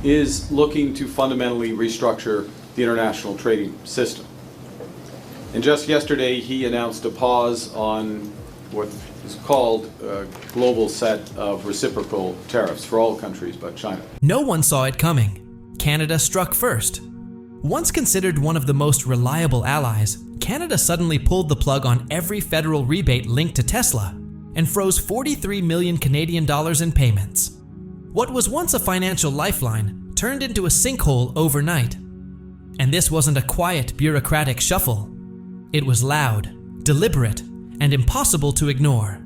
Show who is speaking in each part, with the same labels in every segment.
Speaker 1: is looking to fundamentally restructure the international trading system. And just yesterday, he announced a pause on what is called a global set of reciprocal tariffs for all countries but China.
Speaker 2: No one saw it coming. Canada struck first. Once considered one of the most reliable allies, Canada suddenly pulled the plug on every federal rebate linked to Tesla and froze 43 million Canadian dollars in payments. What was once a financial lifeline turned into a sinkhole overnight. And this wasn't a quiet, bureaucratic shuffle. It was loud, deliberate, and impossible to ignore.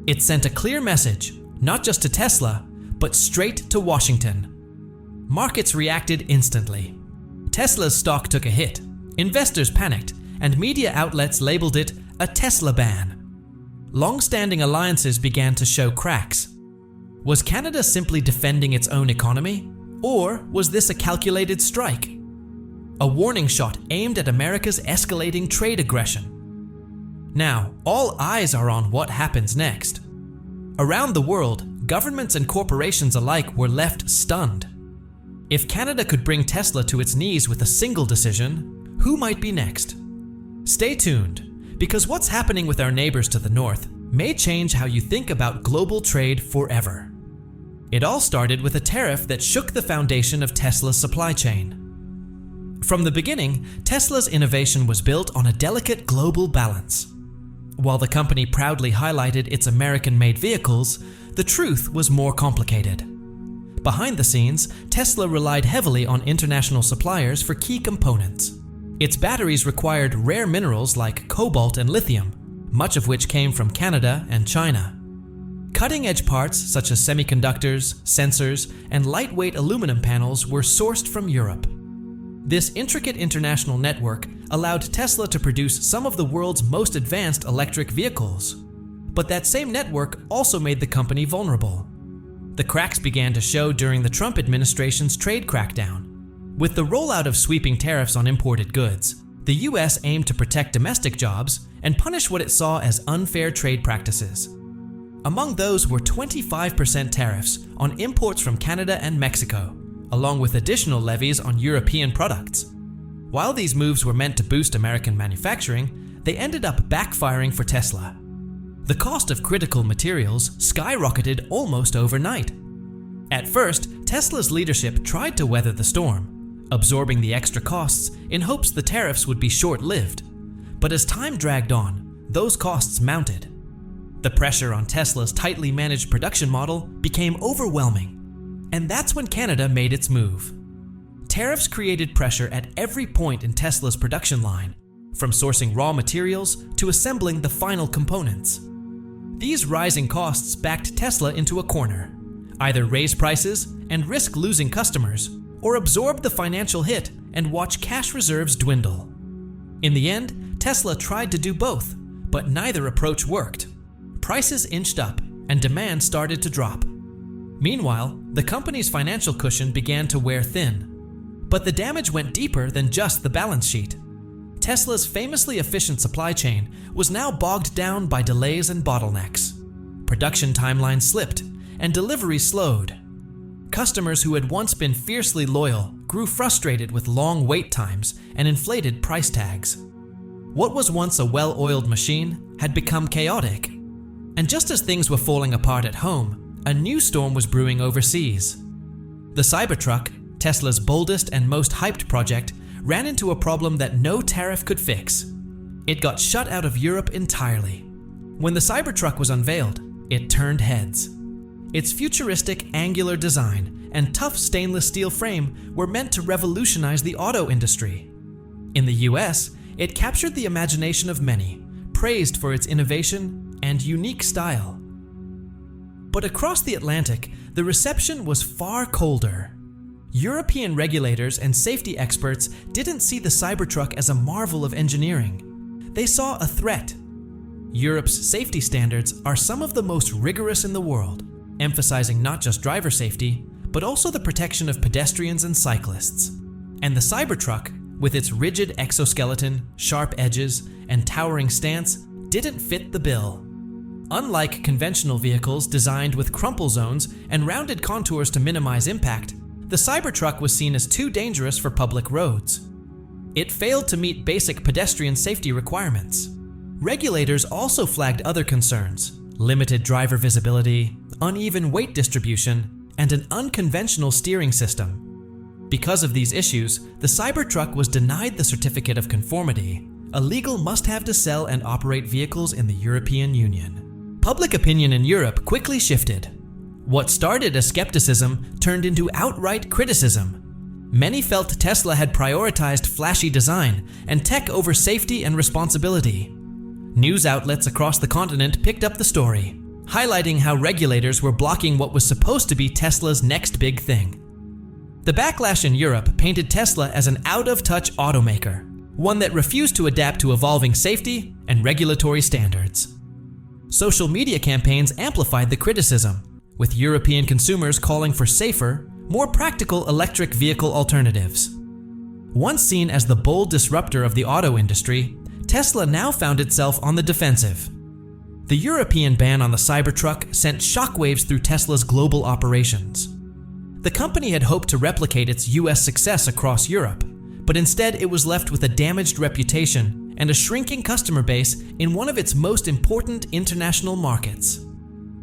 Speaker 2: It sent a clear message, not just to Tesla, but straight to Washington. Markets reacted instantly. Tesla's stock took a hit, investors panicked, and media outlets labeled it a Tesla ban. Long-standing alliances began to show cracks. Was Canada simply defending its own economy? Or was this a calculated strike? A warning shot aimed at America's escalating trade aggression. Now, all eyes are on what happens next. Around the world, governments and corporations alike were left stunned. If Canada could bring Tesla to its knees with a single decision, who might be next? Stay tuned, because what's happening with our neighbors to the north may change how you think about global trade forever. It all started with a tariff that shook the foundation of Tesla's supply chain. From the beginning, Tesla's innovation was built on a delicate global balance. While the company proudly highlighted its American-made vehicles, the truth was more complicated. Behind the scenes, Tesla relied heavily on international suppliers for key components. Its batteries required rare minerals like cobalt and lithium, much of which came from Canada and China. Cutting-edge parts such as semiconductors, sensors, and lightweight aluminum panels were sourced from Europe. This intricate international network allowed Tesla to produce some of the world's most advanced electric vehicles. But that same network also made the company vulnerable. The cracks began to show during the Trump administration's trade crackdown. With the rollout of sweeping tariffs on imported goods, the US aimed to protect domestic jobs and punish what it saw as unfair trade practices. Among those were 25% tariffs on imports from Canada and Mexico, along with additional levies on European products. While these moves were meant to boost American manufacturing, they ended up backfiring for Tesla. The cost of critical materials skyrocketed almost overnight. At first, Tesla's leadership tried to weather the storm, absorbing the extra costs in hopes the tariffs would be short-lived. But as time dragged on, those costs mounted. The pressure on Tesla's tightly managed production model became overwhelming. And that's when Canada made its move. Tariffs created pressure at every point in Tesla's production line, from sourcing raw materials to assembling the final components. These rising costs backed Tesla into a corner: either raise prices and risk losing customers, or absorb the financial hit and watch cash reserves dwindle. In the end, Tesla tried to do both, but neither approach worked. Prices inched up and demand started to drop. Meanwhile, the company's financial cushion began to wear thin. But the damage went deeper than just the balance sheet. Tesla's famously efficient supply chain was now bogged down by delays and bottlenecks. Production timelines slipped, and deliveries slowed. Customers who had once been fiercely loyal grew frustrated with long wait times and inflated price tags. What was once a well-oiled machine had become chaotic. And just as things were falling apart at home, a new storm was brewing overseas. The Cybertruck, Tesla's boldest and most hyped project, ran into a problem that no tariff could fix. It got shut out of Europe entirely. When the Cybertruck was unveiled, it turned heads. Its futuristic angular design and tough stainless steel frame were meant to revolutionize the auto industry. In the US, it captured the imagination of many, praised for its innovation and unique style. But across the Atlantic, the reception was far colder. European regulators and safety experts didn't see the Cybertruck as a marvel of engineering. They saw a threat. Europe's safety standards are some of the most rigorous in the world, emphasizing not just driver safety, but also the protection of pedestrians and cyclists. And the Cybertruck, with its rigid exoskeleton, sharp edges, and towering stance, didn't fit the bill. Unlike conventional vehicles designed with crumple zones and rounded contours to minimize impact, the Cybertruck was seen as too dangerous for public roads. It failed to meet basic pedestrian safety requirements. Regulators also flagged other concerns: limited driver visibility, uneven weight distribution, and an unconventional steering system. Because of these issues, the Cybertruck was denied the certificate of conformity, a legal must-have to sell and operate vehicles in the European Union. Public opinion in Europe quickly shifted. What started as skepticism turned into outright criticism. Many felt Tesla had prioritized flashy design and tech over safety and responsibility. News outlets across the continent picked up the story, highlighting how regulators were blocking what was supposed to be Tesla's next big thing. The backlash in Europe painted Tesla as an out-of-touch automaker, one that refused to adapt to evolving safety and regulatory standards. Social media campaigns amplified the criticism, with European consumers calling for safer, more practical electric vehicle alternatives. Once seen as the bold disruptor of the auto industry, Tesla now found itself on the defensive. The European ban on the Cybertruck sent shockwaves through Tesla's global operations. The company had hoped to replicate its US success across Europe, but instead it was left with a damaged reputation and a shrinking customer base in one of its most important international markets.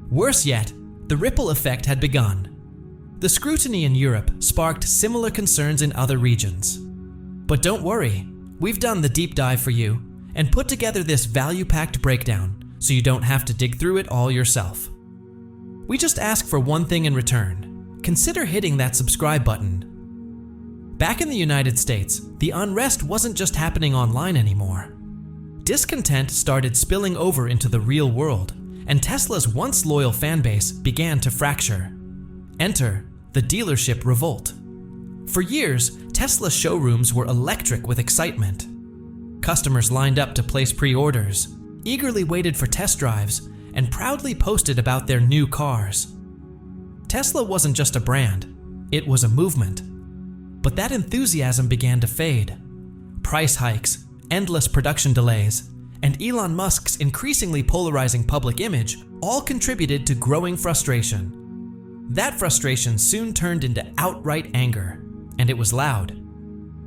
Speaker 2: Worse yet, the ripple effect had begun. The scrutiny in Europe sparked similar concerns in other regions. But don't worry, we've done the deep dive for you and put together this value-packed breakdown so you don't have to dig through it all yourself. We just ask for one thing in return: consider hitting that subscribe button. Back in the United States, the unrest wasn't just happening online anymore. Discontent started spilling over into the real world, and Tesla's once loyal fanbase began to fracture. Enter the dealership revolt. For years, Tesla showrooms were electric with excitement. Customers lined up to place pre-orders, eagerly waited for test drives, and proudly posted about their new cars. Tesla wasn't just a brand, it was a movement. But that enthusiasm began to fade. Price hikes, endless production delays, and Elon Musk's increasingly polarizing public image all contributed to growing frustration. That frustration soon turned into outright anger, and it was loud.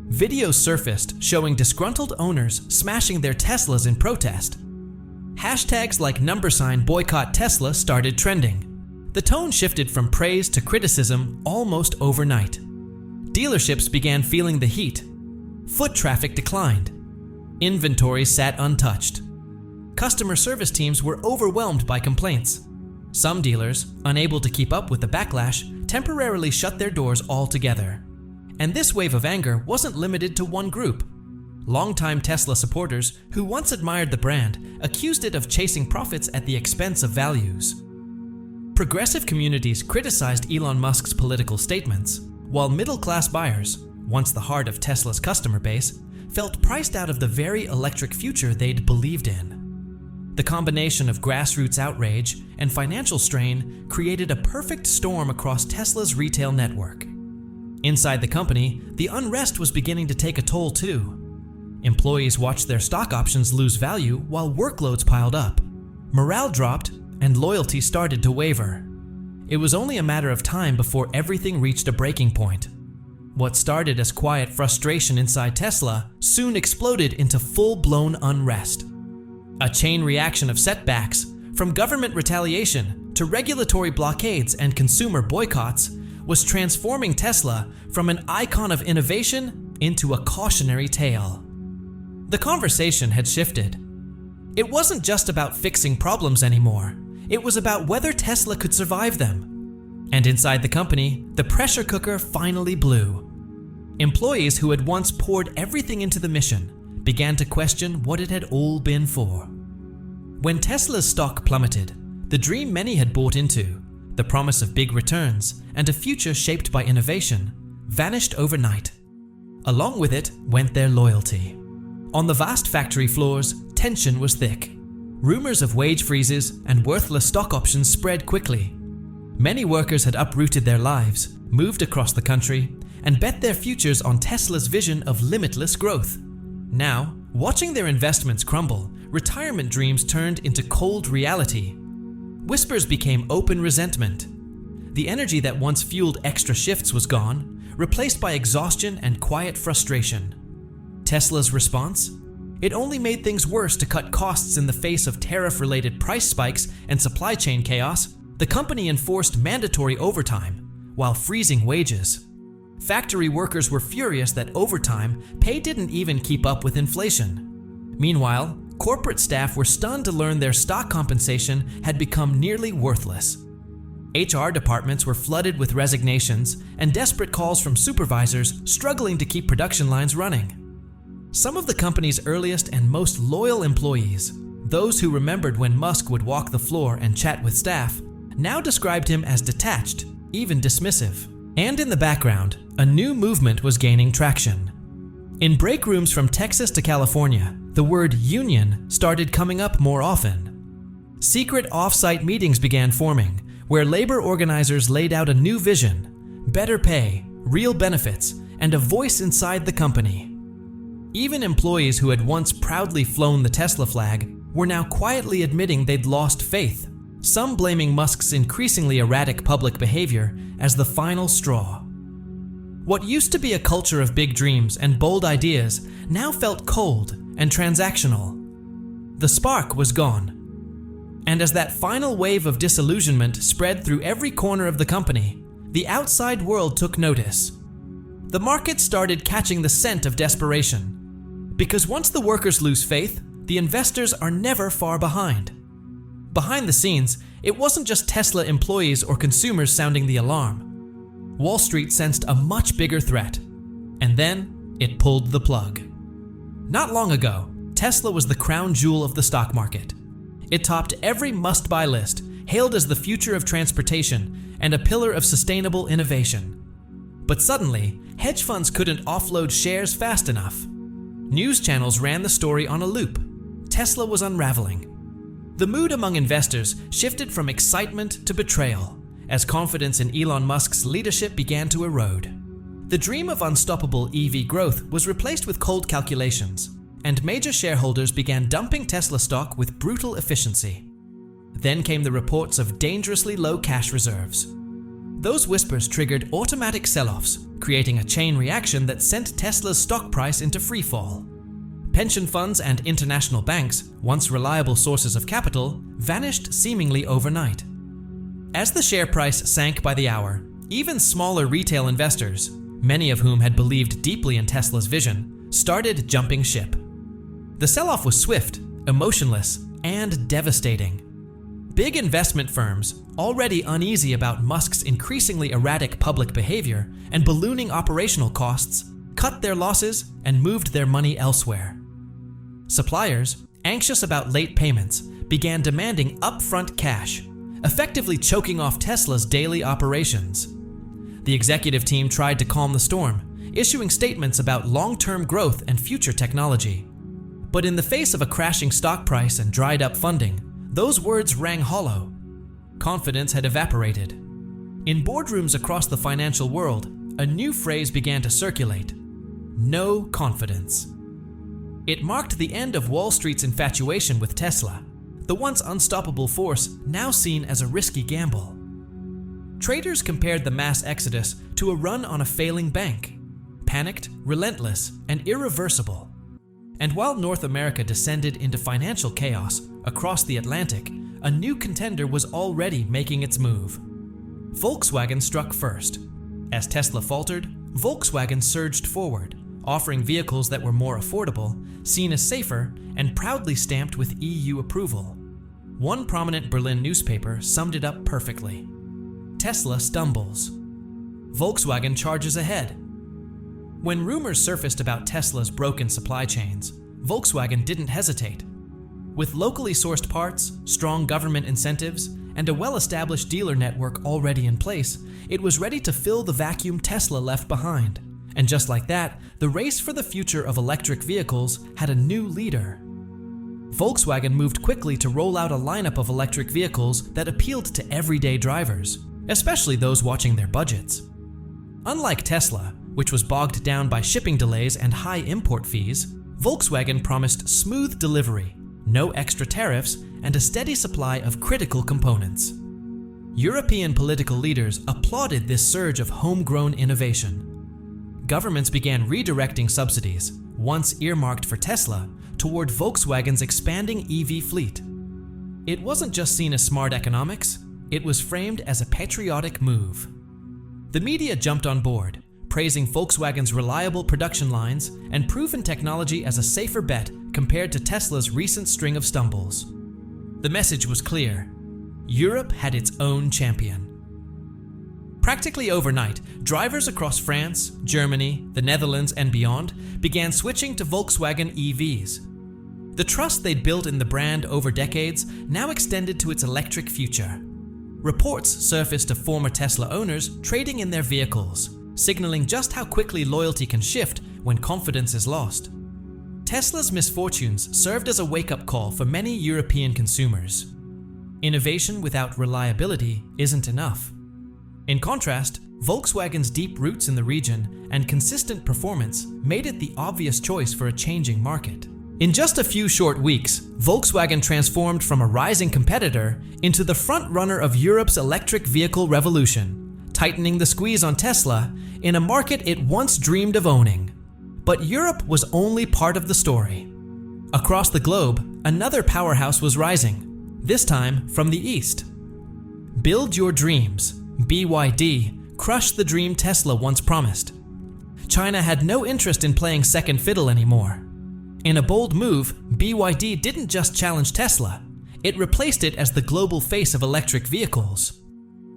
Speaker 2: Videos surfaced showing disgruntled owners smashing their Teslas in protest. Hashtags like #boycott Tesla started trending. The tone shifted from praise to criticism almost overnight. Dealerships began feeling the heat. Foot traffic declined. Inventory sat untouched. Customer service teams were overwhelmed by complaints. Some dealers, unable to keep up with the backlash, temporarily shut their doors altogether. And this wave of anger wasn't limited to one group. Longtime Tesla supporters who once admired the brand accused it of chasing profits at the expense of values. Progressive communities criticized Elon Musk's political statements, while middle-class buyers, once the heart of Tesla's customer base, felt priced out of the very electric future they'd believed in. The combination of grassroots outrage and financial strain created a perfect storm across Tesla's retail network. Inside the company, the unrest was beginning to take a toll too. Employees watched their stock options lose value while workloads piled up. Morale dropped, and loyalty started to waver. It was only a matter of time before everything reached a breaking point. What started as quiet frustration inside Tesla soon exploded into full-blown unrest. A chain reaction of setbacks, from government retaliation to regulatory blockades and consumer boycotts, was transforming Tesla from an icon of innovation into a cautionary tale. The conversation had shifted. It wasn't just about fixing problems anymore. It was about whether Tesla could survive them. And inside the company, the pressure cooker finally blew. Employees who had once poured everything into the mission began to question what it had all been for. When Tesla's stock plummeted, the dream many had bought into, the promise of big returns and a future shaped by innovation, vanished overnight. Along with it went their loyalty. On the vast factory floors, tension was thick. Rumors of wage freezes and worthless stock options spread quickly. Many workers had uprooted their lives, moved across the country, and bet their futures on Tesla's vision of limitless growth. Now, watching their investments crumble, retirement dreams turned into cold reality. Whispers became open resentment. The energy that once fueled extra shifts was gone, replaced by exhaustion and quiet frustration. Tesla's response? It only made things worse to cut costs in the face of tariff-related price spikes and supply chain chaos. The company enforced mandatory overtime while freezing wages. Factory workers were furious that overtime pay didn't even keep up with inflation. Meanwhile, corporate staff were stunned to learn their stock compensation had become nearly worthless. HR departments were flooded with resignations and desperate calls from supervisors struggling to keep production lines running. Some of the company's earliest and most loyal employees, those who remembered when Musk would walk the floor and chat with staff, now described him as detached, even dismissive. And in the background, a new movement was gaining traction. In break rooms from Texas to California, the word union started coming up more often. Secret off-site meetings began forming, where labor organizers laid out a new vision, better pay, real benefits, and a voice inside the company. Even employees who had once proudly flown the Tesla flag were now quietly admitting they'd lost faith, some blaming Musk's increasingly erratic public behavior as the final straw. What used to be a culture of big dreams and bold ideas now felt cold and transactional. The spark was gone. And as that final wave of disillusionment spread through every corner of the company, the outside world took notice. The market started catching the scent of desperation. Because once the workers lose faith, the investors are never far behind. Behind the scenes, it wasn't just Tesla employees or consumers sounding the alarm. Wall Street sensed a much bigger threat, and then it pulled the plug. Not long ago, Tesla was the crown jewel of the stock market. It topped every must-buy list, hailed as the future of transportation and a pillar of sustainable innovation. But suddenly, hedge funds couldn't offload shares fast enough. News channels ran the story on a loop. Tesla was unraveling. The mood among investors shifted from excitement to betrayal as confidence in Elon Musk's leadership began to erode. The dream of unstoppable EV growth was replaced with cold calculations, and major shareholders began dumping Tesla stock with brutal efficiency. Then came the reports of dangerously low cash reserves. Those whispers triggered automatic sell-offs, creating a chain reaction that sent Tesla's stock price into freefall. Pension funds and international banks, once reliable sources of capital, vanished seemingly overnight. As the share price sank by the hour, even smaller retail investors, many of whom had believed deeply in Tesla's vision, started jumping ship. The sell-off was swift, emotionless, and devastating. Big investment firms, already uneasy about Musk's increasingly erratic public behavior and ballooning operational costs, cut their losses and moved their money elsewhere. Suppliers, anxious about late payments, began demanding upfront cash, effectively choking off Tesla's daily operations. The executive team tried to calm the storm, issuing statements about long-term growth and future technology. But in the face of a crashing stock price and dried-up funding, those words rang hollow. Confidence had evaporated. In boardrooms across the financial world, a new phrase began to circulate: no confidence. It marked the end of Wall Street's infatuation with Tesla, the once unstoppable force now seen as a risky gamble. Traders compared the mass exodus to a run on a failing bank, panicked, relentless, and irreversible. And while North America descended into financial chaos across the Atlantic, a new contender was already making its move. Volkswagen struck first. As Tesla faltered, Volkswagen surged forward, offering vehicles that were more affordable, seen as safer, and proudly stamped with EU approval. One prominent Berlin newspaper summed it up perfectly. Tesla stumbles. Volkswagen charges ahead. When rumors surfaced about Tesla's broken supply chains, Volkswagen didn't hesitate. With locally sourced parts, strong government incentives, and a well-established dealer network already in place, it was ready to fill the vacuum Tesla left behind. And just like that, the race for the future of electric vehicles had a new leader. Volkswagen moved quickly to roll out a lineup of electric vehicles that appealed to everyday drivers, especially those watching their budgets. Unlike Tesla, which was bogged down by shipping delays and high import fees, Volkswagen promised smooth delivery, no extra tariffs, and a steady supply of critical components. European political leaders applauded this surge of homegrown innovation. governments began redirecting subsidies, once earmarked for Tesla, toward Volkswagen's expanding EV fleet. It wasn't just seen as smart economics, it was framed as a patriotic move. The media jumped on board, praising Volkswagen's reliable production lines and proven technology as a safer bet compared to Tesla's recent string of stumbles. The message was clear: Europe had its own champion. Practically overnight, drivers across France, Germany, the Netherlands, and beyond began switching to Volkswagen EVs. The trust they'd built in the brand over decades now extended to its electric future. Reports surfaced of former Tesla owners trading in their vehicles, signaling just how quickly loyalty can shift when confidence is lost. Tesla's misfortunes served as a wake-up call for many European consumers. Innovation without reliability isn't enough. In contrast, Volkswagen's deep roots in the region and consistent performance made it the obvious choice for a changing market. In just a few short weeks, Volkswagen transformed from a rising competitor into the front-runner of Europe's electric vehicle revolution, tightening the squeeze on Tesla in a market it once dreamed of owning. But Europe was only part of the story. Across the globe, another powerhouse was rising, this time from the east. Build your dreams. BYD crushed the dream Tesla once promised. China had no interest in playing second fiddle anymore. In a bold move, BYD didn't just challenge Tesla, it replaced it as the global face of electric vehicles.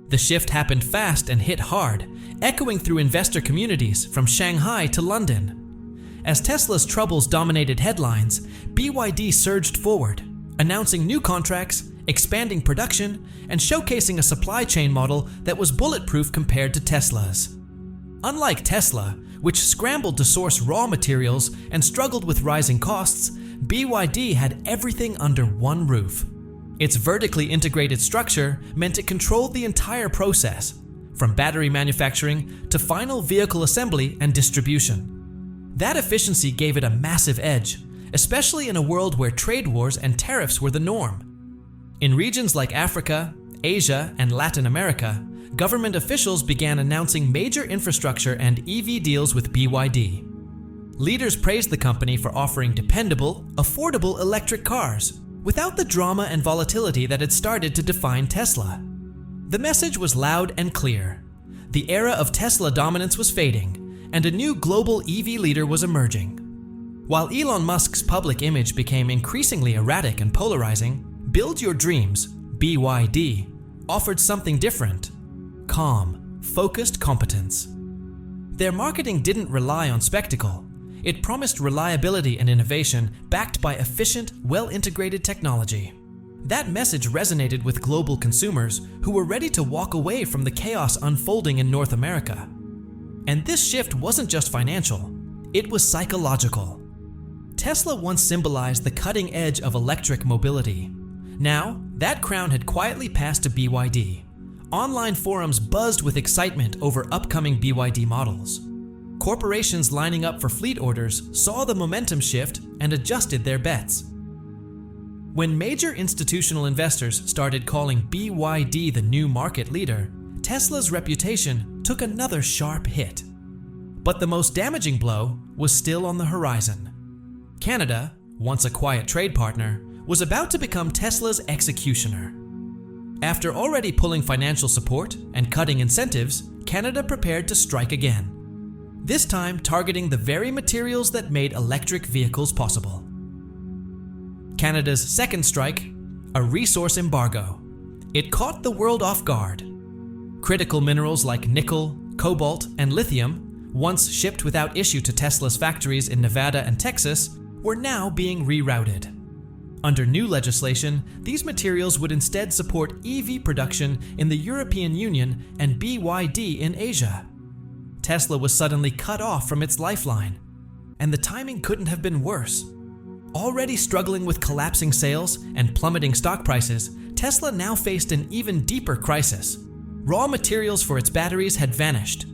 Speaker 2: The shift happened fast and hit hard, echoing through investor communities from Shanghai to London. As Tesla's troubles dominated headlines, BYD surged forward, announcing new contracts, expanding production, and showcasing a supply chain model that was bulletproof compared to Tesla's. Unlike Tesla, which scrambled to source raw materials and struggled with rising costs, BYD had everything under one roof. Its vertically integrated structure meant it controlled the entire process, from battery manufacturing to final vehicle assembly and distribution. That efficiency gave it a massive edge, especially in a world where trade wars and tariffs were the norm. In regions like Africa, Asia, and Latin America, government officials began announcing major infrastructure and EV deals with BYD. Leaders praised the company for offering dependable, affordable electric cars, without the drama and volatility that had started to define Tesla. The message was loud and clear. The era of Tesla dominance was fading, and a new global EV leader was emerging. While Elon Musk's public image became increasingly erratic and polarizing, Build Your Dreams, BYD, offered something different: calm, focused competence. Their marketing didn't rely on spectacle. It promised reliability and innovation backed by efficient, well-integrated technology. That message resonated with global consumers who were ready to walk away from the chaos unfolding in North America. And this shift wasn't just financial, it was psychological. Tesla once symbolized the cutting edge of electric mobility. Now, that crown had quietly passed to BYD. Online forums buzzed with excitement over upcoming BYD models. Corporations lining up for fleet orders saw the momentum shift and adjusted their bets. When major institutional investors started calling BYD the new market leader, Tesla's reputation took another sharp hit. But the most damaging blow was still on the horizon. Canada, once a quiet trade partner, was about to become Tesla's executioner. After already pulling financial support and cutting incentives, Canada prepared to strike again. This time targeting the very materials that made electric vehicles possible. Canada's second strike, a resource embargo. It caught the world off guard. Critical minerals like nickel, cobalt, and lithium, once shipped without issue to Tesla's factories in Nevada and Texas, were now being rerouted. Under new legislation, these materials would instead support EV production in the European Union and BYD in Asia. Tesla was suddenly cut off from its lifeline, and the timing couldn't have been worse. Already struggling with collapsing sales and plummeting stock prices, Tesla now faced an even deeper crisis. Raw materials for its batteries had vanished.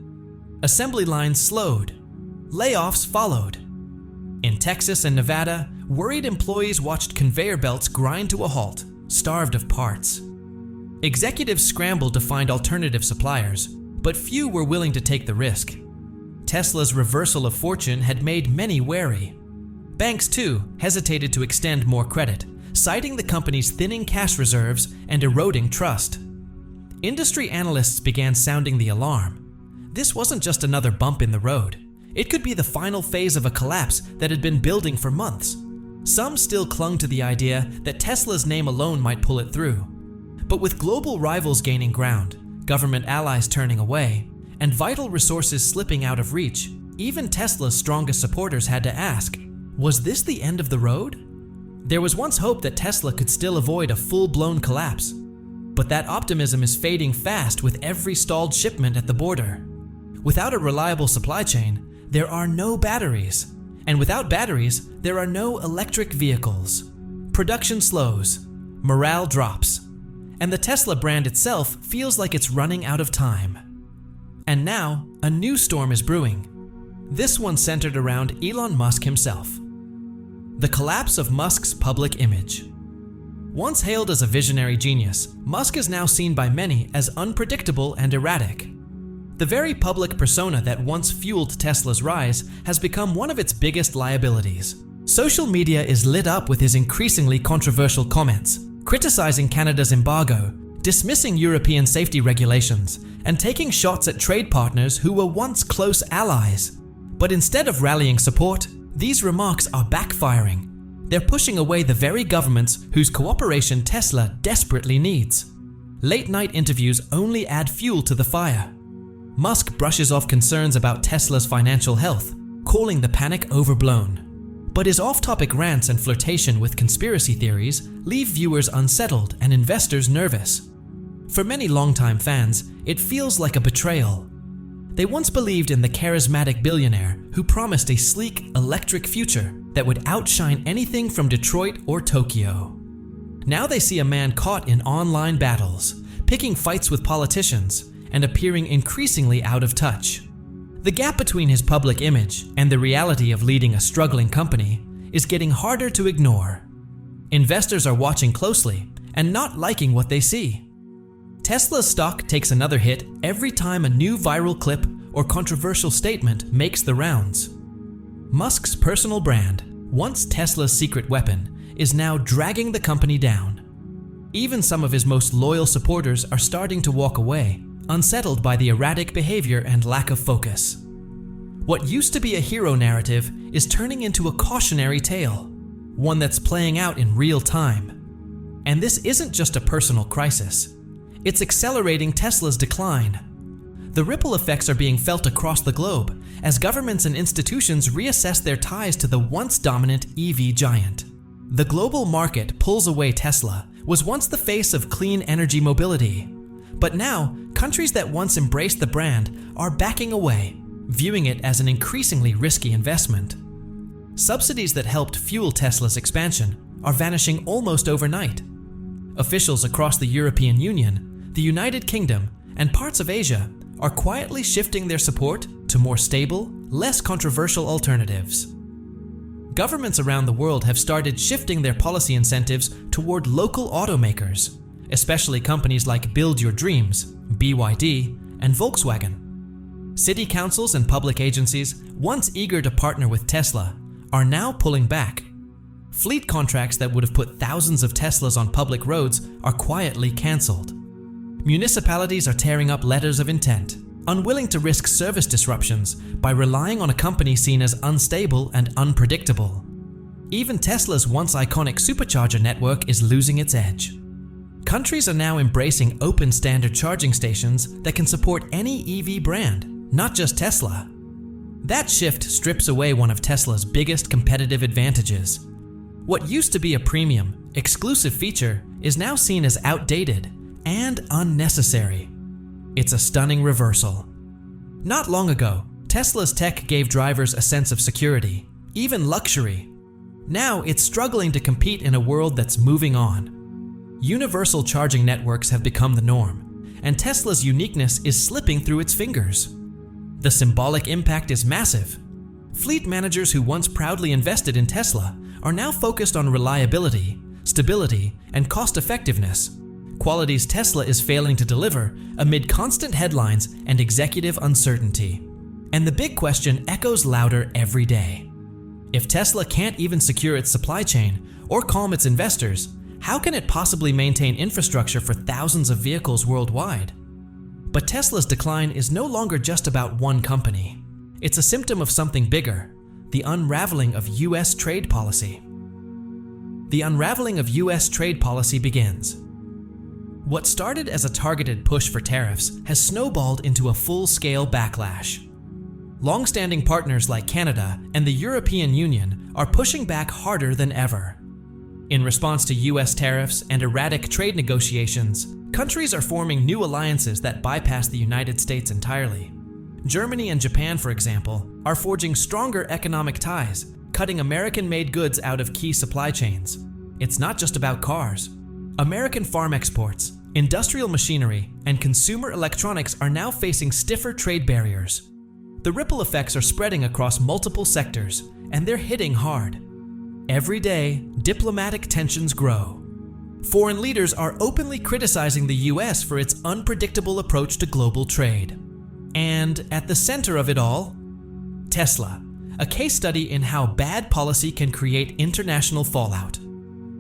Speaker 2: Assembly lines slowed. Layoffs followed. In Texas and Nevada, worried employees watched conveyor belts grind to a halt, starved of parts. Executives scrambled to find alternative suppliers, but few were willing to take the risk. Tesla's reversal of fortune had made many wary. Banks, too, hesitated to extend more credit, citing the company's thinning cash reserves and eroding trust. Industry analysts began sounding the alarm. This wasn't just another bump in the road. It could be the final phase of a collapse that had been building for months. Some still clung to the idea that Tesla's name alone might pull it through. But with global rivals gaining ground, government allies turning away, and vital resources slipping out of reach, even Tesla's strongest supporters had to ask, was this the end of the road? There was once hope that Tesla could still avoid a full-blown collapse. But that optimism is fading fast with every stalled shipment at the border. Without a reliable supply chain, there are no batteries. And without batteries, there are no electric vehicles. Production slows, morale drops, and the Tesla brand itself feels like it's running out of time. And now, a new storm is brewing. This one centered around Elon Musk himself. The collapse of Musk's public image. Once hailed as a visionary genius, Musk is now seen by many as unpredictable and erratic. The very public persona that once fueled Tesla's rise has become one of its biggest liabilities. Social media is lit up with his increasingly controversial comments, criticizing Canada's embargo, dismissing European safety regulations, and taking shots at trade partners who were once close allies. But instead of rallying support, these remarks are backfiring. They're pushing away the very governments whose cooperation Tesla desperately needs. Late-night interviews only add fuel to the fire. Musk brushes off concerns about Tesla's financial health, calling the panic overblown. But his off-topic rants and flirtation with conspiracy theories leave viewers unsettled and investors nervous. For many longtime fans, it feels like a betrayal. They once believed in the charismatic billionaire who promised a sleek, electric future that would outshine anything from Detroit or Tokyo. Now they see a man caught in online battles, picking fights with politicians, and appearing increasingly out of touch. The gap between his public image and the reality of leading a struggling company is getting harder to ignore. Investors are watching closely and not liking what they see. Tesla's stock takes another hit every time a new viral clip or controversial statement makes the rounds. Musk's personal brand, once Tesla's secret weapon, is now dragging the company down. Even some of his most loyal supporters are starting to walk away, unsettled by the erratic behavior and lack of focus. What used to be a hero narrative is turning into a cautionary tale, one that's playing out in real time. And this isn't just a personal crisis. It's accelerating Tesla's decline. The ripple effects are being felt across the globe as governments and institutions reassess their ties to the once dominant EV giant. The global market pulls away Tesla was once the face of clean energy mobility. But now, countries that once embraced the brand are backing away, viewing it as an increasingly risky investment. Subsidies that helped fuel Tesla's expansion are vanishing almost overnight. Officials across the European Union, the United Kingdom, and parts of Asia are quietly shifting their support to more stable, less controversial alternatives. Governments around the world have started shifting their policy incentives toward local automakers, especially companies like Build Your Dreams, BYD, and Volkswagen. City councils and public agencies, once eager to partner with Tesla, are now pulling back. Fleet contracts that would have put thousands of Teslas on public roads are quietly cancelled. Municipalities are tearing up letters of intent, unwilling to risk service disruptions by relying on a company seen as unstable and unpredictable. Even Tesla's once iconic supercharger network is losing its edge. Countries are now embracing open standard charging stations that can support any EV brand, not just Tesla. That shift strips away one of Tesla's biggest competitive advantages. What used to be a premium, exclusive feature is now seen as outdated and unnecessary. It's a stunning reversal. Not long ago, Tesla's tech gave drivers a sense of security, even luxury. Now it's struggling to compete in a world that's moving on. Universal charging networks have become the norm, and Tesla's uniqueness is slipping through its fingers. The symbolic impact is massive. Fleet managers who once proudly invested in Tesla are now focused on reliability, stability, and cost-effectiveness, qualities Tesla is failing to deliver amid constant headlines and executive uncertainty. And the big question echoes louder every day. If Tesla can't even secure its supply chain or calm its investors, how can it possibly maintain infrastructure for thousands of vehicles worldwide? But Tesla's decline is no longer just about one company. It's a symptom of something bigger, the unraveling of US trade policy. The unraveling of US trade policy begins. What started as a targeted push for tariffs has snowballed into a full-scale backlash. Long-standing partners like Canada and the European Union are pushing back harder than ever. In response to US tariffs and erratic trade negotiations, countries are forming new alliances that bypass the United States entirely. Germany and Japan, for example, are forging stronger economic ties, cutting American-made goods out of key supply chains. It's not just about cars. American farm exports, industrial machinery, and consumer electronics are now facing stiffer trade barriers. The ripple effects are spreading across multiple sectors, and they're hitting hard. Every day, diplomatic tensions grow. Foreign leaders are openly criticizing the US for its unpredictable approach to global trade. And at the center of it all, Tesla, a case study in how bad policy can create international fallout.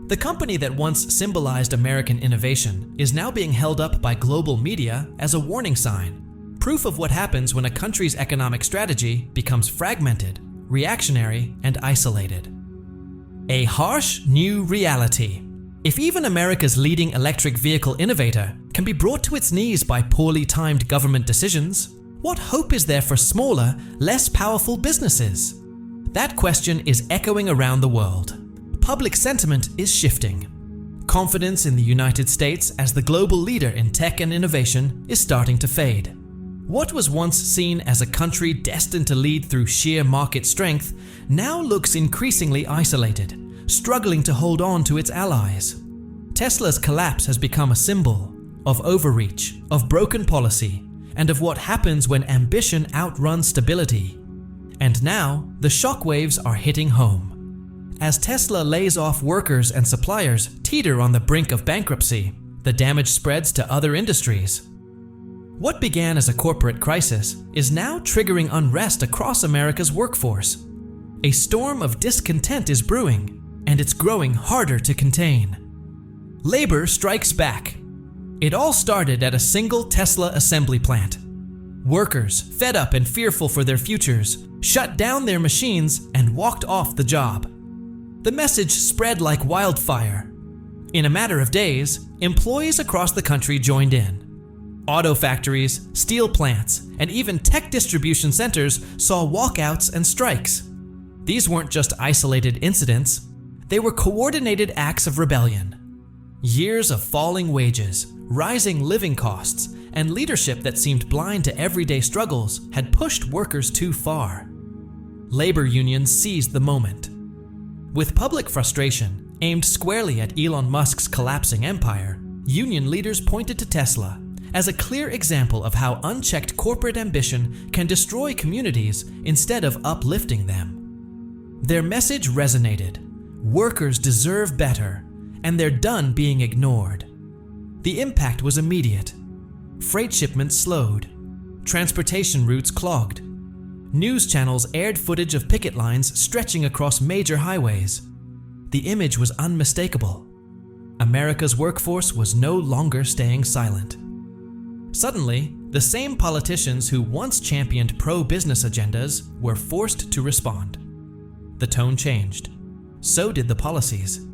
Speaker 2: The company that once symbolized American innovation is now being held up by global media as a warning sign. Proof of what happens when a country's economic strategy becomes fragmented, reactionary, and isolated. A harsh new reality. If even America's leading electric vehicle innovator can be brought to its knees by poorly timed government decisions, what hope is there for smaller, less powerful businesses? That question is echoing around the world. Public sentiment is shifting. Confidence in the United States as the global leader in tech and innovation is starting to fade. What was once seen as a country destined to lead through sheer market strength now looks increasingly isolated, struggling to hold on to its allies. Tesla's collapse has become a symbol of overreach, of broken policy, and of what happens when ambition outruns stability. And now, the shockwaves are hitting home. As Tesla lays off workers and suppliers teeter on the brink of bankruptcy, the damage spreads to other industries. What began as a corporate crisis is now triggering unrest across America's workforce. A storm of discontent is brewing, and it's growing harder to contain. Labor strikes back. It all started at a single Tesla assembly plant. Workers, fed up and fearful for their futures, shut down their machines and walked off the job. The message spread like wildfire. In a matter of days, employees across the country joined in. Auto factories, steel plants, and even tech distribution centers saw walkouts and strikes. These weren't just isolated incidents, they were coordinated acts of rebellion. Years of falling wages, rising living costs, and leadership that seemed blind to everyday struggles had pushed workers too far. Labor unions seized the moment. With public frustration aimed squarely at Elon Musk's collapsing empire, union leaders pointed to Tesla as a clear example of how unchecked corporate ambition can destroy communities instead of uplifting them. Their message resonated. Workers deserve better, and they're done being ignored. The impact was immediate. Freight shipments slowed. Transportation routes clogged. News channels aired footage of picket lines stretching across major highways. The image was unmistakable. America's workforce was no longer staying silent. Suddenly, the same politicians who once championed pro-business agendas were forced to respond. The tone changed. So did the policies.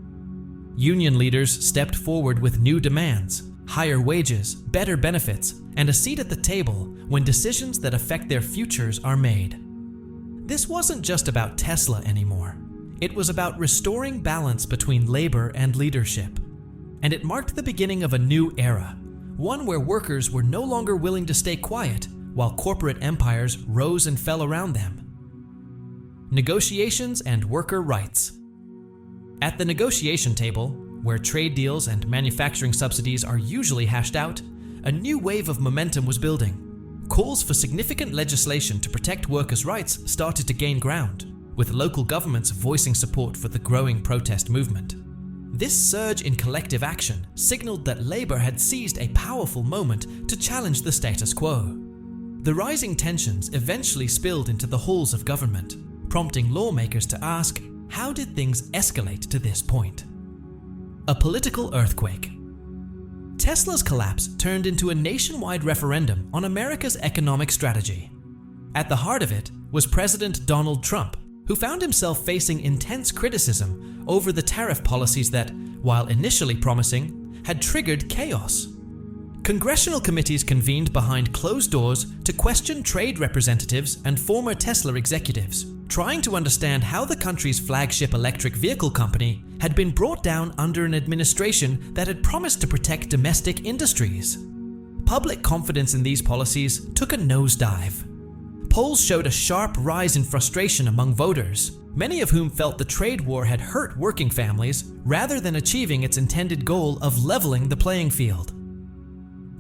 Speaker 2: Union leaders stepped forward with new demands, higher wages, better benefits, and a seat at the table when decisions that affect their futures are made. This wasn't just about Tesla anymore. It was about restoring balance between labor and leadership. And it marked the beginning of a new era, one where workers were no longer willing to stay quiet while corporate empires rose and fell around them. Negotiations and worker rights. At the negotiation table, where trade deals and manufacturing subsidies are usually hashed out, a new wave of momentum was building. Calls for significant legislation to protect workers' rights started to gain ground, with local governments voicing support for the growing protest movement. This surge in collective action signaled that labor had seized a powerful moment to challenge the status quo. the rising tensions eventually spilled into the halls of government, prompting lawmakers to ask, how did things escalate to this point? A political earthquake. Tesla's collapse turned into a nationwide referendum on America's economic strategy. At the heart of it was President Donald Trump, who found himself facing intense criticism over the tariff policies that, while initially promising, had triggered chaos. Congressional committees convened behind closed doors to question trade representatives and former Tesla executives, trying to understand how the country's flagship electric vehicle company had been brought down under an administration that had promised to protect domestic industries. Public confidence in these policies took a nosedive. Polls showed a sharp rise in frustration among voters, many of whom felt the trade war had hurt working families rather than achieving its intended goal of leveling the playing field.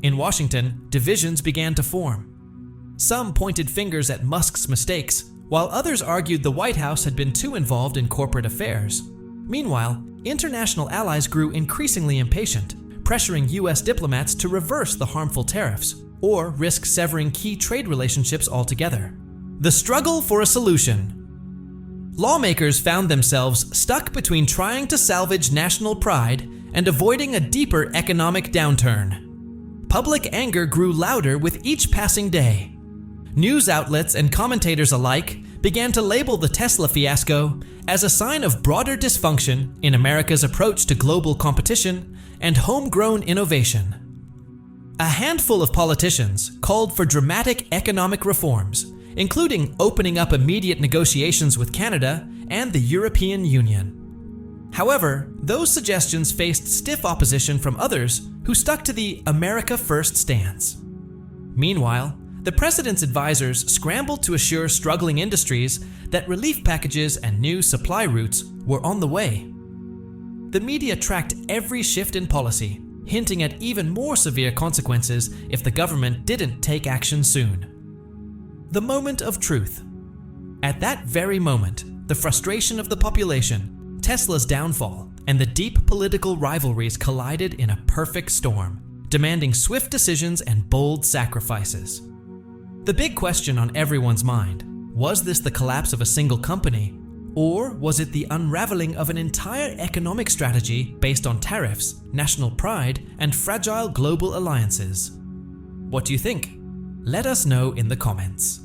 Speaker 2: In Washington, divisions began to form. Some pointed fingers at Musk's mistakes, while others argued the White House had been too involved in corporate affairs. Meanwhile, international allies grew increasingly impatient, pressuring US diplomats to reverse the harmful tariffs or risk severing key trade relationships altogether. The struggle for a solution. Lawmakers found themselves stuck between trying to salvage national pride and avoiding a deeper economic downturn. Public anger grew louder with each passing day. News outlets and commentators alike began to label the Tesla fiasco as a sign of broader dysfunction in America's approach to global competition and homegrown innovation. A handful of politicians called for dramatic economic reforms, including opening up immediate negotiations with Canada and the European Union. However, those suggestions faced stiff opposition from others who stuck to the America First stance. Meanwhile, the president's advisors scrambled to assure struggling industries that relief packages and new supply routes were on the way. The media tracked every shift in policy, hinting at even more severe consequences if the government didn't take action soon. The moment of truth. At that very moment, the frustration of the population, Tesla's downfall, and the deep political rivalries collided in a perfect storm, demanding swift decisions and bold sacrifices. The big question on everyone's mind, was this the collapse of a single company, or was it the unraveling of an entire economic strategy based on tariffs, national pride, and fragile global alliances? What do you think? Let us know in the comments.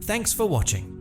Speaker 2: Thanks for watching.